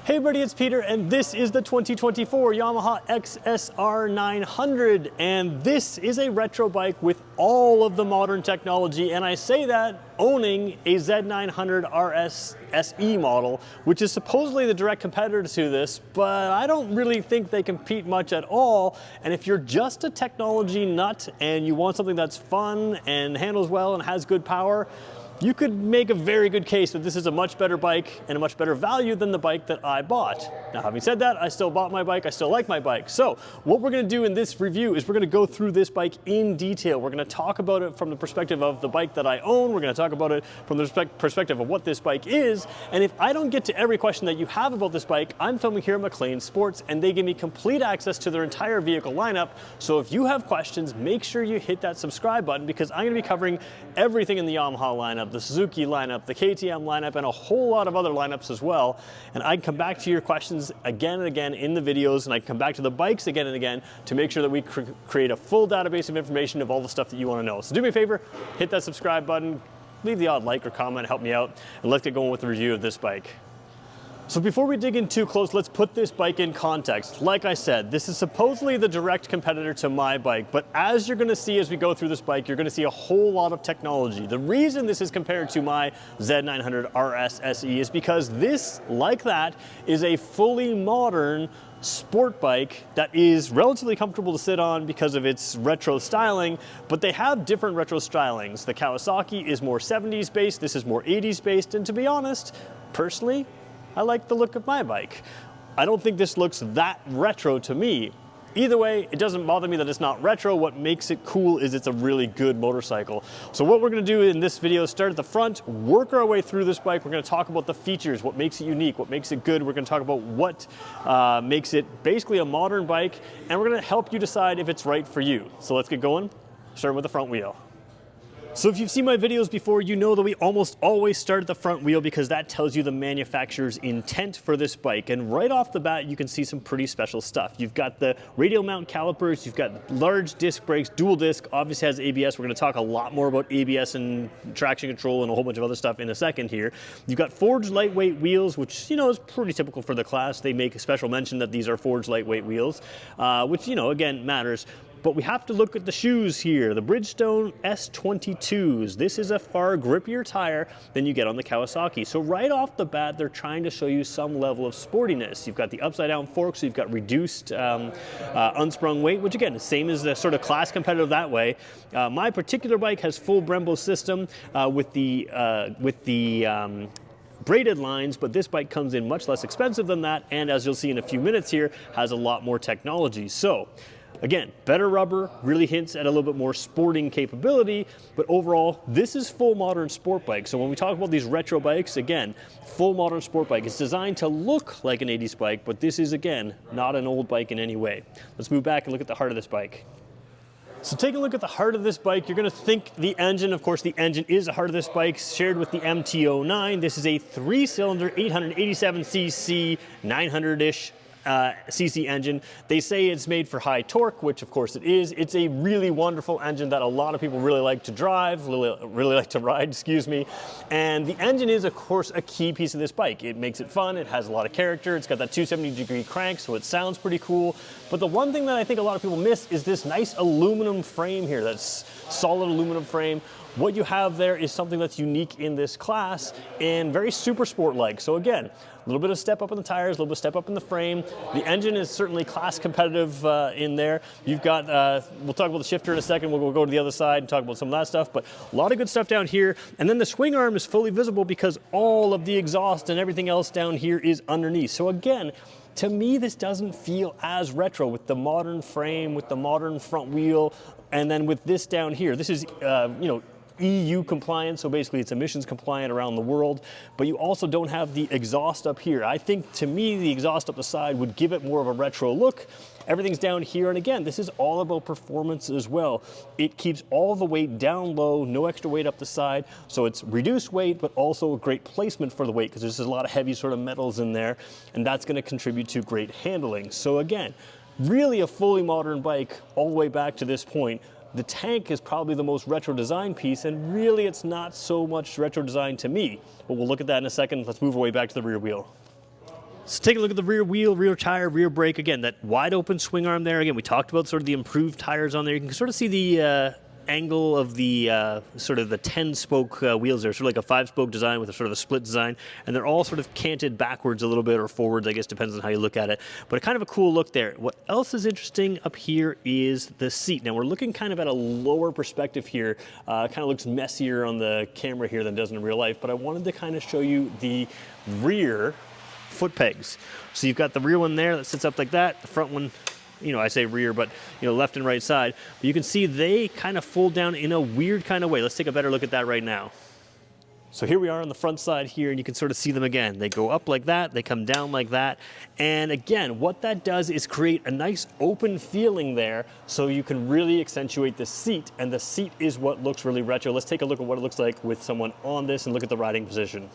Hey everybody, it's Peter, and this is the 2024 Yamaha XSR900, and this is a retro bike with all of the modern technology, and I say that owning a Z900 RS SE model, which is supposedly the direct competitor to this, but I don't really think they compete much at all. And if you're just a technology nut and you want something that's fun and handles well and has good power, you could make a very good case that this is a much better bike and a much better value than the bike that I bought. Now, having said that, I still bought my bike, I still like my bike. So what we're gonna do in this review is we're gonna go through this bike in detail. We're gonna talk about it from the perspective of the bike that I own. We're gonna talk about it from the perspective of what this bike is. And if I don't get to every question that you have about this bike, I'm filming here at McLean Sports, and they give me complete access to their entire vehicle lineup. So if you have questions, make sure you hit that subscribe button, because I'm gonna be covering everything in the Yamaha lineup, the Suzuki lineup, the KTM lineup, and a whole lot of other lineups as well. And I can come back to your questions again and again in the videos, and I can come back to the bikes again and again to make sure that we create a full database of information of all the stuff that you want to know. So do me a favor, hit that subscribe button, leave the odd like or comment, help me out, and let's get going with the review of this bike. So before we dig in too close, let's put this bike in context. Like I said, this is supposedly the direct competitor to my bike, but as you're gonna see as we go through this bike, you're gonna see a whole lot of technology. The reason this is compared to my Z900 RS SE is because this, like that, is a fully modern sport bike that is relatively comfortable to sit on because of its retro styling, but they have different retro stylings. The Kawasaki is more 70s based, this is more 80s based, and to be honest, personally, I like the look of my bike. I don't think this looks that retro to me. Either way, it doesn't bother me that it's not retro. What makes it cool is it's a really good motorcycle. So what we're gonna do in this video is start at the front, work our way through this bike. We're gonna talk about the features, what makes it unique, what makes it good. We're gonna talk about what makes it basically a modern bike, and we're gonna help you decide if it's right for you. So let's get going, starting with the front wheel. So if you've seen my videos before, you know that we almost always start at the front wheel because that tells you the manufacturer's intent for this bike. And right off the bat, you can see some pretty special stuff. You've got the radial mount calipers, you've got large disc brakes, dual disc, obviously has ABS. We're gonna talk a lot more about ABS and traction control and a whole bunch of other stuff in a second here. You've got forged lightweight wheels, which, you know, is pretty typical for the class. They make a special mention that these are forged lightweight wheels, which, you know, again, matters. But we have to look at the shoes here, the Bridgestone S22s. This is a far grippier tire than you get on the Kawasaki. So right off the bat, they're trying to show you some level of sportiness. You've got the upside down forks, so you've got reduced unsprung weight, which again, is same as the sort of class competitive that way. My particular bike has full Brembo system with the braided lines, but this bike comes in much less expensive than that, and as you'll see in a few minutes here, has a lot more technology. So again, better rubber, really hints at a little bit more sporting capability, but overall, this is full modern sport bike. So when we talk about these retro bikes, again, full modern sport bike. It's designed to look like an 80s bike, but this is, again, not an old bike in any way. Let's move back and look at the heart of this bike. So taking a look at the heart of this bike, you're gonna think the engine, of course the engine is the heart of this bike, shared with the MT-09. This is a 3-cylinder, 887cc, 900-ish cc engine. They say it's made for high torque, which of course it is. It's a really wonderful engine that a lot of people really like to drive, really like to ride, excuse me. And the engine is, of course, a key piece of this bike. It makes it fun, it has a lot of character, it's got that 270-degree crank, so it sounds pretty cool. But the one thing that I think a lot of people miss is this nice aluminum frame here, that's solid aluminum frame. What you have there is something that's unique in this class and very super sport-like. So again, a little bit of step up in the tires, a little bit of step up in the frame. The engine is certainly class competitive in there. You've got, we'll talk about the shifter in a second. We'll go to the other side and talk about some of that stuff, but a lot of good stuff down here. And then the swing arm is fully visible because all of the exhaust and everything else down here is underneath. So again, to me, this doesn't feel as retro with the modern frame, with the modern front wheel, and then with this down here. This is, you know, EU compliant, so basically it's emissions compliant around the world, but you also don't have the exhaust up here. I think, to me, the exhaust up the side would give it more of a retro look. Everything's down here, and again, this is all about performance as well. It keeps all the weight down low, no extra weight up the side, so it's reduced weight, but also a great placement for the weight, because there's a lot of heavy sort of metals in there, and that's gonna contribute to great handling. So again, really a fully modern bike all the way back to this point. The tank is probably the most retro design piece, and really it's not so much retro design to me. But we'll look at that in a second. Let's move our way back to the rear wheel. So take a look at the rear wheel, rear tire, rear brake. Again, that wide open swing arm there. Again, we talked about sort of the improved tires on there. You can sort of see the angle of the sort of the 10-spoke wheels there, sort of like a 5-spoke design with a sort of a split design, and they're all sort of canted backwards a little bit or forwards, I guess, depends on how you look at it, but kind of a cool look there. What else is interesting up here is the seat. Now we're looking kind of at a lower perspective here, kind of looks messier on the camera here than it does in real life, but I wanted to kind of show you the rear foot pegs. So you've got the rear one there that sits up like that, the front one, you know, I say rear, but you know, left and right side. But you can see they kind of fold down in a weird kind of way. Let's take a better look at that right now. So here we are on the front side here, and you can sort of see them again. They go up like that, they come down like that. And again, what that does is create a nice open feeling there, so you can really accentuate the seat, and the seat is what looks really retro. Let's take a look at what it looks like with someone on this and look at the riding position.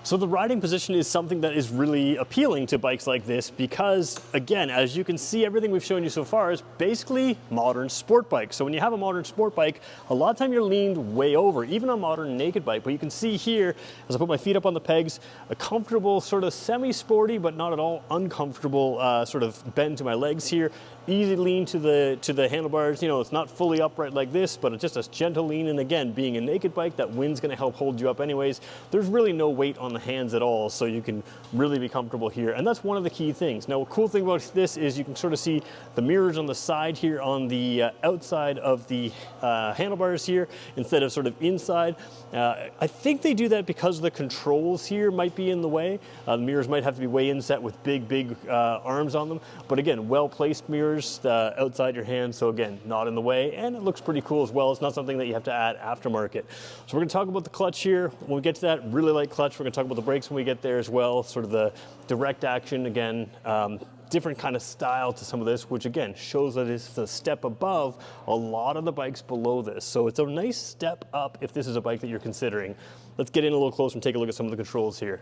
So the riding position is something that is really appealing to bikes like this because, again, as you can see, everything we've shown you so far is basically modern sport bikes. So when you have a modern sport bike, a lot of time you're leaned way over, even on a modern naked bike. But you can see here, as I put my feet up on the pegs, a comfortable sort of semi-sporty, but not at all uncomfortable sort of bend to my legs here. Easy lean to the handlebars. You know, it's not fully upright like this, but it's just a gentle lean. And again, being a naked bike, that wind's going to help hold you up anyways. There's really no weight on the hands at all, so you can really be comfortable here. And that's one of the key things. Now, a cool thing about this is you can sort of see the mirrors on the side here on the outside of the handlebars here instead of sort of inside. I think they do that because the controls here might be in the way. The mirrors might have to be way inset with big arms on them. But again, well-placed mirrors outside your hand, so again, not in the way, and it looks pretty cool as well. It's not something that you have to add aftermarket. So we're going to talk about the clutch here. When we get to that, really light clutch. We're going to talk about the brakes when we get there as well, sort of the direct action, again, different kind of style to some of this, which again shows that it's a step above a lot of the bikes below this. So it's a nice step up if this is a bike that you're considering. Let's get in a little closer and take a look at some of the controls here.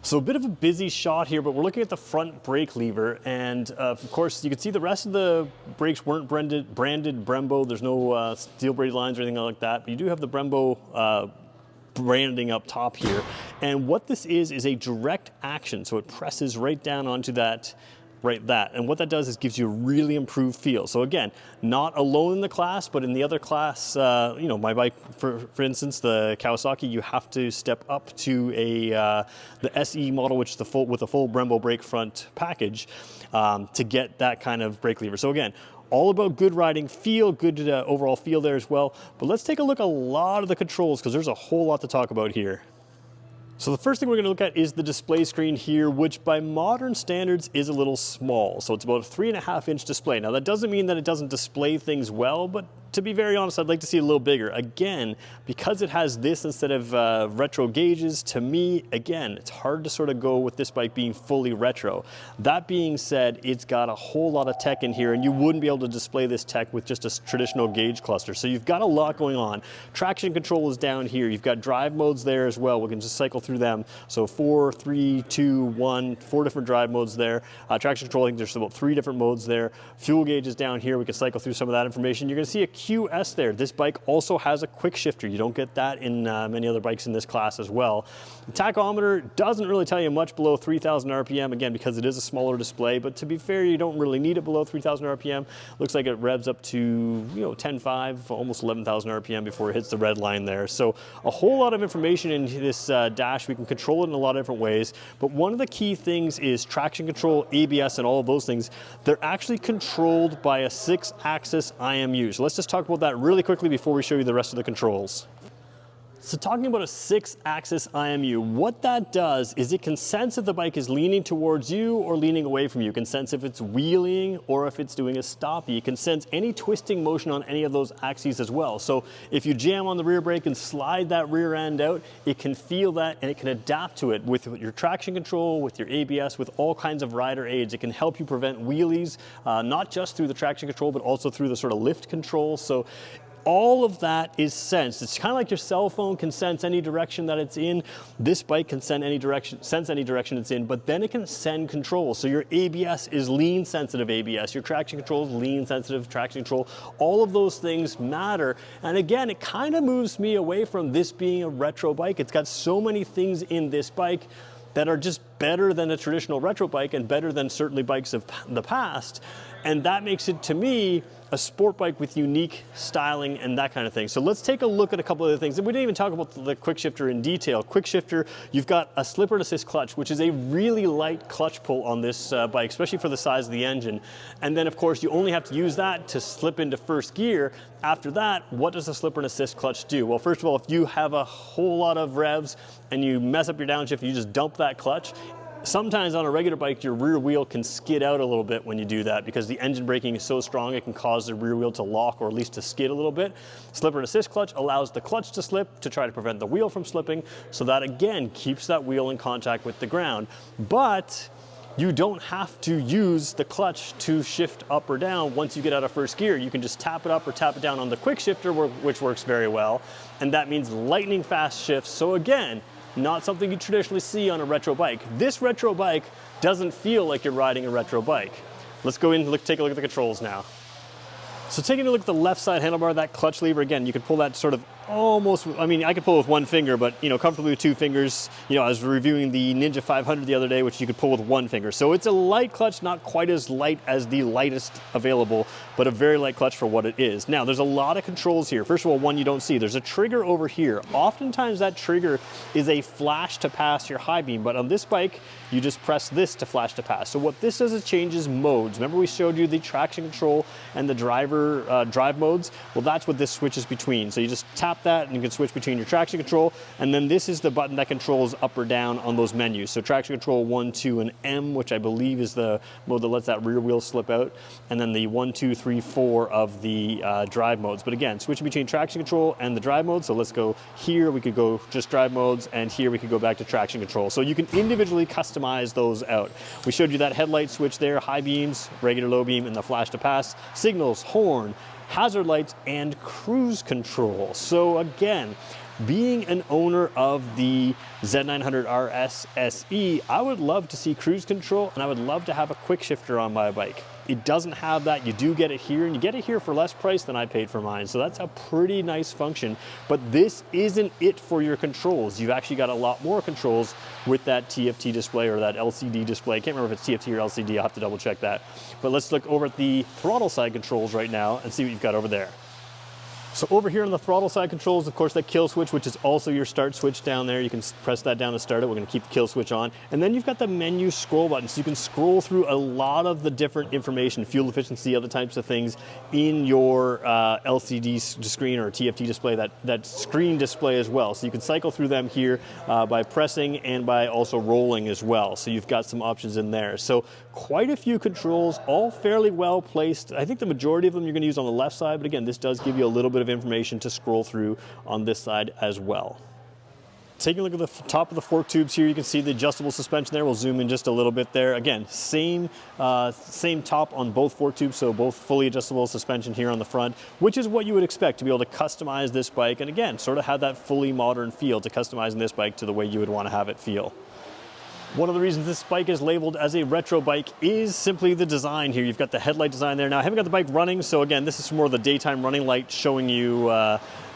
So a bit of a busy shot here, but we're looking at the front brake lever, and of course you can see the rest of the brakes weren't branded Brembo. There's no steel braided lines or anything like that, but you do have the Brembo branding up top here. And what this is a direct action, so it presses right down onto that, and what that does is gives you a really improved feel. So again, not alone in the class, but in the other class, you know, my bike, for instance, the Kawasaki, you have to step up to the SE model, which is with a full Brembo brake front package, to get that kind of brake lever. So again, all about good riding feel, good overall feel there as well. But let's take a look at a lot of the controls because there's a whole lot to talk about here. So the first thing we're going to look at is the display screen here, which by modern standards is a little small. So it's about a 3.5-inch display. Now that doesn't mean that it doesn't display things well, but to be very honest, I'd like to see it a little bigger. Again, because it has this instead of retro gauges, to me, again, it's hard to sort of go with this bike being fully retro. That being said, it's got a whole lot of tech in here, and you wouldn't be able to display this tech with just a traditional gauge cluster. So you've got a lot going on. Traction control is down here. You've got drive modes there as well. We can just cycle through them. So 4, 3, 2, 1, 4 different drive modes there. Traction control, I think there's about 3 different modes there. Fuel gauge is down here. We can cycle through some of that information. You're going to see a QS there. This bike also has a quick shifter. You don't get that in many other bikes in this class as well. The tachometer doesn't really tell you much below 3,000 RPM, again, because it is a smaller display, but to be fair, you don't really need it below 3,000 RPM. Looks like it revs up to, you know, 10.5, almost 11,000 RPM before it hits the red line there. So a whole lot of information in this dash. We can control it in a lot of different ways, but one of the key things is traction control, ABS, and all of those things. They're actually controlled by a Sixaxis IMU. So let's just talk about that really quickly before we show you the rest of the controls. So talking about a Sixaxis IMU, what that does is it can sense if the bike is leaning towards you or leaning away from you. It can sense if it's wheeling or if it's doing a stoppie. It can sense any twisting motion on any of those axes as well. So if you jam on the rear brake and slide that rear end out, it can feel that and it can adapt to it with your traction control, with your ABS, with all kinds of rider aids. It can help you prevent wheelies, not just through the traction control, but also through the sort of lift control. So all of that is sensed. It's kind of like your cell phone can sense any direction that it's in. This bike can sense any direction it's in, but then it can send control. So your ABS is lean sensitive ABS. Your traction control is lean sensitive traction control. All of those things matter. And again, it kind of moves me away from this being a retro bike. It's got so many things in this bike that are just better than a traditional retro bike and better than certainly bikes of the past. And that makes it, to me, a sport bike with unique styling and that kind of thing. So let's take a look at a couple of other things. And we didn't even talk about the quick shifter in detail. Quick shifter, you've got a slipper and assist clutch, which is a really light clutch pull on this bike, especially for the size of the engine. And then of course you only have to use that to slip into first gear. After that, what does the slipper and assist clutch do? Well, first of all, if you have a whole lot of revs and you mess up your downshift, you just dump that clutch. Sometimes on a regular bike, your rear wheel can skid out a little bit when you do that because the engine braking is so strong it can cause the rear wheel to lock or at least to skid a little bit. Slipper and assist clutch allows the clutch to slip to try to prevent the wheel from slipping, so that again keeps that wheel in contact with the ground. But you don't have to use the clutch to shift up or down once you get out of first gear. You can just tap it up or tap it down on the quick shifter, which works very well. And that means lightning fast shifts. So again, not something you traditionally see on a retro bike. This retro bike doesn't feel like you're riding a retro bike. Let's go in and take a look at the controls now. So taking a look at the left side handlebar, that clutch lever, again, you can pull that sort of almost, I mean, I could pull with one finger, but comfortably with two fingers. I was reviewing the Ninja 500 the other day, which you could pull with one finger. So it's a light clutch, not quite as light as the lightest available, but a very light clutch for what it is. Now, there's a lot of controls here. First of all, one you don't see. There's a trigger over here. Oftentimes that trigger is a flash to pass your high beam, but on this bike, you just press this to flash to pass. So what this does, it changes modes. Remember we showed you the traction control and the drive modes? Well, that's what this switches between. So you just tap that and you can switch between your traction control, and then this is the button that controls up or down on those menus. So traction control 1, 2, and M, which I believe is the mode that lets that rear wheel slip out, and then the 1, 2, 3, 4 of the drive modes. But again, switching between traction control and the drive mode. So let's go here, we could go just drive modes, and here we could go back to traction control. So you can individually customize those out. We showed you that headlight switch there, high beams, regular low beam, and the flash to pass, signals, horn, hazard lights, and cruise control. So again, being an owner of the Z900 RS SE, I would love to see cruise control, and I would love to have a quick shifter on my bike. It doesn't have that. You do get it here, and you get it here for less price than I paid for mine. So that's a pretty nice function, but this isn't it for your controls. You've actually got a lot more controls with that TFT display or that LCD display. I can't remember if it's TFT or LCD. I'll have to double check that. But let's look over at the throttle side controls right now and see what you've got over there. So over here on the throttle side controls, of course, that kill switch, which is also your start switch down there. You can press that down to start it. We're going to keep the kill switch on. And then you've got the menu scroll button. So you can scroll through a lot of the different information, fuel efficiency, other types of things in your LCD screen or TFT display, that screen display as well. So you can cycle through them here by pressing and by also rolling as well. So you've got some options in there. So quite a few controls, all fairly well placed. I think the majority of them you're going to use on the left side, but again, this does give you a little bit of information to scroll through on this side as well. Taking a look at the top of the fork tubes here, you can see the adjustable suspension there. We'll zoom in just a little bit there. Again, same top on both fork tubes, so both fully adjustable suspension here on the front, which is what you would expect to be able to customize this bike, and again, sort of have that fully modern feel to customizing this bike to the way you would want to have it feel. One of the reasons this bike is labeled as a retro bike is simply the design here. You've got the headlight design there. Now, I haven't got the bike running, so again, this is more of the daytime running light showing you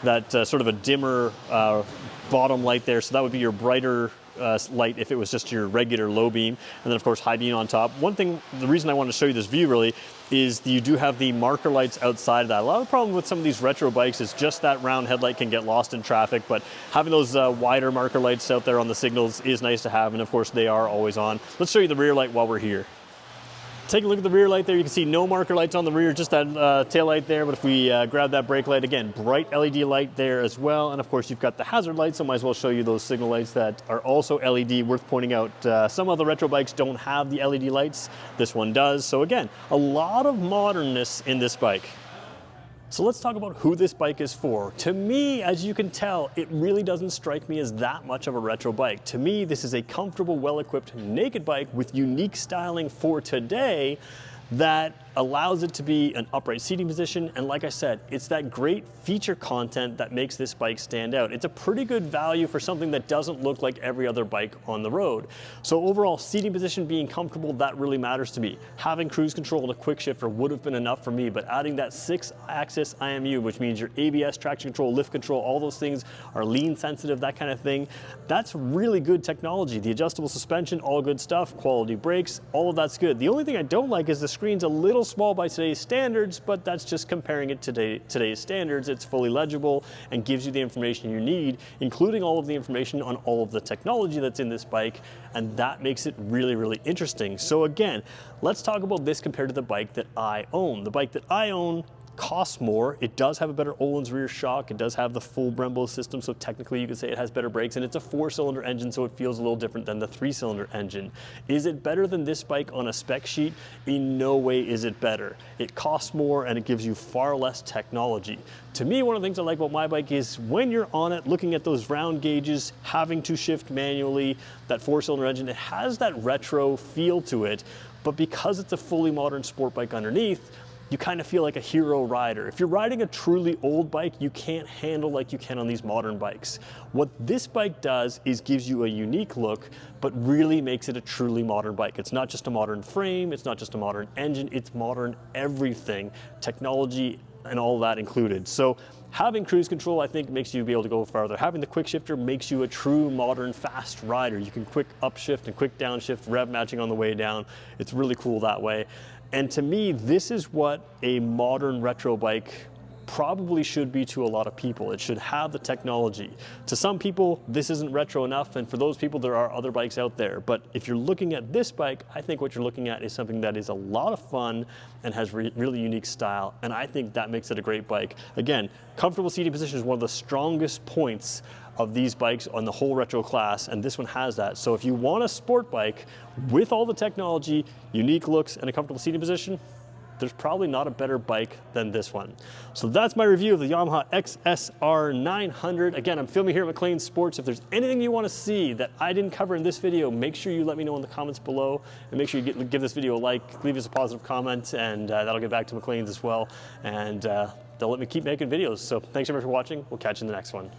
that sort of a dimmer bottom light there. So that would be your brighter light if it was just your regular low beam, and then of course high beam on top. One thing, the reason I want to show you this view really is you do have the marker lights outside of that. A lot of the problem with some of these retro bikes is just that round headlight can get lost in traffic, but having those wider marker lights out there on the signals is nice to have, and of course they are always on. Let's show you the rear light while we're here. Take a look at the rear light there. You can see no marker lights on the rear, just that tail light there. But if we grab that brake light, again, bright LED light there as well. And of course, you've got the hazard lights, so might as well show you those signal lights that are also LED. Worth pointing out, some of the retro bikes don't have the LED lights. This one does. So again, a lot of modernness in this bike. So let's talk about who this bike is for. To me, as you can tell, it really doesn't strike me as that much of a retro bike. To me, this is a comfortable, well-equipped naked bike with unique styling for today that allows it to be an upright seating position, and like I said, it's that great feature content that makes this bike stand out. It's a pretty good value for something that doesn't look like every other bike on the road. So overall, seating position being comfortable, that really matters to me. Having cruise control and a quick shifter would have been enough for me, but adding that Sixaxis IMU, which means your ABS, traction control, lift control, all those things are lean sensitive, that kind of thing, that's really good technology. The adjustable suspension, all good stuff, quality brakes, all of that's good. The only thing I don't like is the screen's a little small by today's standards, but that's just comparing it to today's standards. It's fully legible and gives you the information you need, including all of the information on all of the technology that's in this bike, and that makes it really, really interesting. So again, let's talk about this compared to the bike that I own. The bike that I own costs more. It does have a better Öhlins rear shock. It does have the full Brembo system, so technically you could say it has better brakes, and it's a 4-cylinder engine, so it feels a little different than the 3-cylinder engine. Is it better than this bike on a spec sheet? In no way is it better. It costs more and it gives you far less technology. To me, one of the things I like about my bike is when you're on it, looking at those round gauges, having to shift manually, that 4-cylinder engine, it has that retro feel to it, but because it's a fully modern sport bike underneath, you kind of feel like a hero rider. If you're riding a truly old bike, you can't handle like you can on these modern bikes. What this bike does is gives you a unique look, but really makes it a truly modern bike. It's not just a modern frame, it's not just a modern engine, it's modern everything, technology and all that included. So having cruise control, I think, makes you be able to go farther. Having the quick shifter makes you a true modern fast rider. You can quick upshift and quick downshift, rev matching on the way down. It's really cool that way. And to me, this is what a modern retro bike probably should be to a lot of people. It should have the technology. To some people, this isn't retro enough, and for those people, there are other bikes out there. But if you're looking at this bike, I think what you're looking at is something that is a lot of fun and has really unique style, and I think that makes it a great bike. Again, comfortable seating position is one of the strongest points of these bikes on the whole retro class, and this one has that. So if you want a sport bike with all the technology, unique looks, and a comfortable seating position, there's probably not a better bike than this one. So that's my review of the Yamaha XSR900. Again, I'm filming here at McLean Sports. If there's anything you want to see that I didn't cover in this video, make sure you let me know in the comments below, and make sure you give this video a like, leave us a positive comment, and that'll get back to McLean's as well, and they'll let me keep making videos. So thanks so much for watching. We'll catch you in the next one.